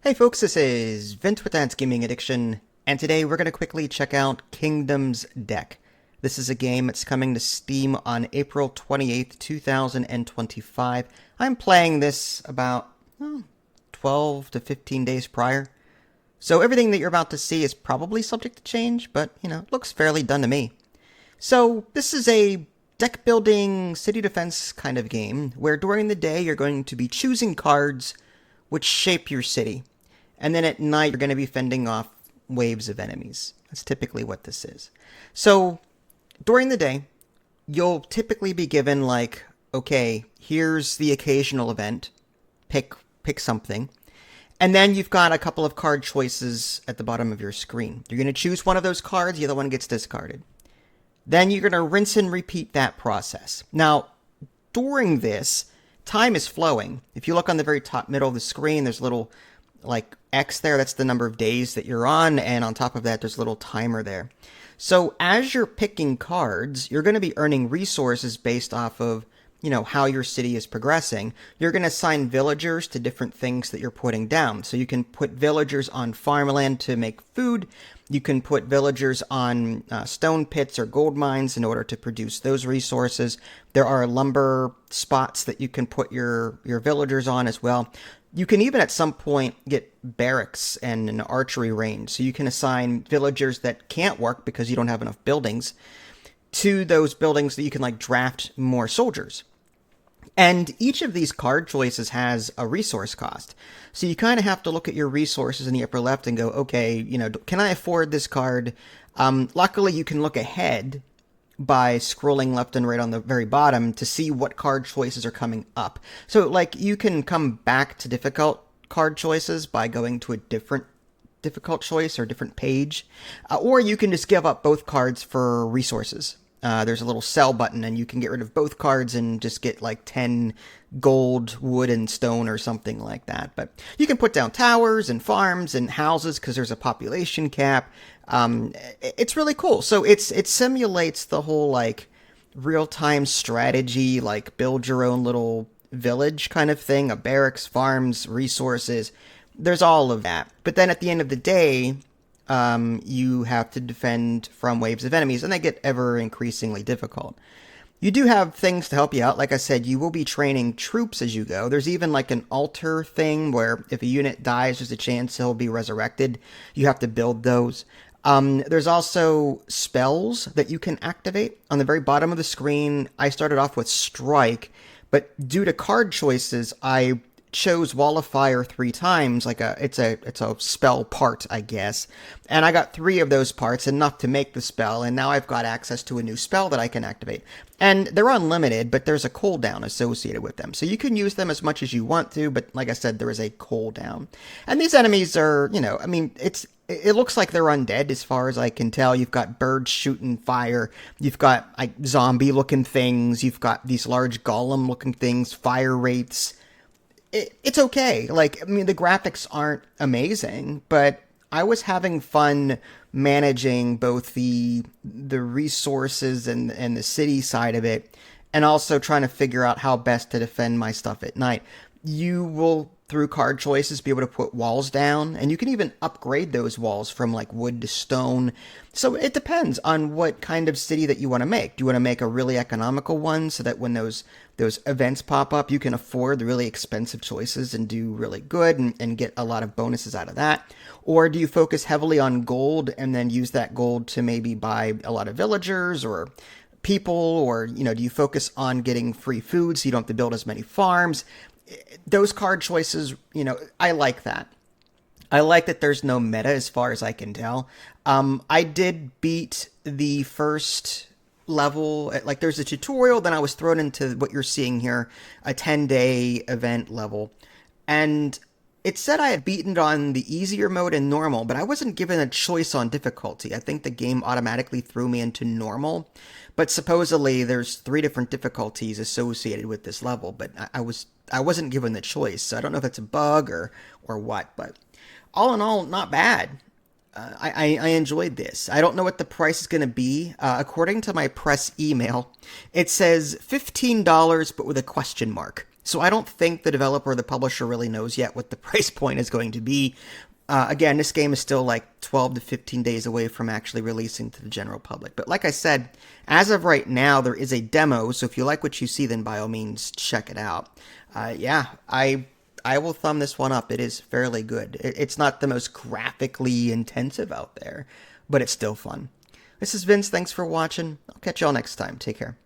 Hey folks, this is Vint with Dad's Gaming Addiction, and today we're going to quickly check out Kingdom's Deck. This is a game that's coming to Steam on April 28th, 2025. I'm playing this about 12 to 15 days prior, so everything that you're about to see is probably subject to change, but, it looks fairly done to me. So this is a deck building city defense kind of game, where during the day you're going to be choosing cards which shape your city. And then at night, you're going to be fending off waves of enemies. That's typically what this is. So during the day, you'll typically be given like, okay, here's the occasional event. Pick something. And then you've got a couple of card choices at the bottom of your screen. You're going to choose one of those cards, the other one gets discarded. Then you're going to rinse and repeat that process. Now, during this, time is flowing. If you look on the very top middle of the screen, there's a little like X there. That's the number of days that you're on. And on top of that, there's a little timer there. So as you're picking cards, you're going to be earning resources based off of, how your city is progressing. You're going to assign villagers to different things that you're putting down. So you can put villagers on farmland to make food. You can put villagers on stone pits or gold mines in order to produce those resources. There are lumber spots that you can put your villagers on as well. You can even at some point get barracks and an archery range. So you can assign villagers that can't work because you don't have enough buildings to those buildings that you can draft more soldiers. And each of these card choices has a resource cost. So you kind of have to look at your resources in the upper left and go, okay, can I afford this card? Luckily, you can look ahead by scrolling left and right on the very bottom to see what card choices are coming up. So, you can come back to difficult card choices by going to a different difficult choice or different page. Or you can just give up both cards for resources. There's a little sell button, and you can get rid of both cards and just get 10 gold, wood, and stone or something like that. But you can put down towers and farms and houses because there's a population cap. It's really cool. So it simulates the whole real-time strategy, build your own little village kind of thing, a barracks, farms, resources. There's all of that. But then at the end of the day, you have to defend from waves of enemies, and they get ever increasingly difficult. You do have things to help you out. Like I said, you will be training troops as you go. There's even an altar thing where if a unit dies, there's a chance he'll be resurrected. You have to build those. There's also spells that you can activate. On the very bottom of the screen, I started off with Strike, but due to card choices, I chose Wall of Fire 3 times. It's a spell part, I guess. And I got 3 of those parts, enough to make the spell, and now I've got access to a new spell that I can activate. And they're unlimited, but there's a cooldown associated with them. So you can use them as much as you want to, but like I said, there is a cooldown. And these enemies are, it looks like they're undead as far as I can tell. You've got birds shooting fire. You've got zombie-looking things. You've got these large golem-looking things, fire wraiths. It's okay. The graphics aren't amazing, but I was having fun managing both the resources and the city side of it, and also trying to figure out how best to defend my stuff at night. You will, through card choices, be able to put walls down, and you can even upgrade those walls from wood to stone. So it depends on what kind of city that you want to make. Do you want to make a really economical one so that when those events pop up, you can afford the really expensive choices and do really good and get a lot of bonuses out of that? Or do you focus heavily on gold and then use that gold to maybe buy a lot of villagers or people? Or, do you focus on getting free food so you don't have to build as many farms? Those card choices, I like that. I like that there's no meta as far as I can tell. I did beat the first level. There's a tutorial, then I was thrown into what you're seeing here, a 10-day event level. And it said I had beaten it on the easier mode and normal, but I wasn't given a choice on difficulty. I think the game automatically threw me into normal. But supposedly there's 3 different difficulties associated with this level, but I wasn't given the choice. So I don't know if it's a bug or what, but all in all, not bad. I enjoyed this. I don't know what the price is going to be. According to my press email, it says $15, but with a question mark. So I don't think the developer or the publisher really knows yet what the price point is going to be. Again, this game is still like 12 to 15 days away from actually releasing to the general public. But like I said, as of right now, there is a demo. So if you like what you see, then by all means, check it out. Yeah, I will thumb this one up. It is fairly good. It's not the most graphically intensive out there, but it's still fun. This is Vince. Thanks for watching. I'll catch y'all next time. Take care.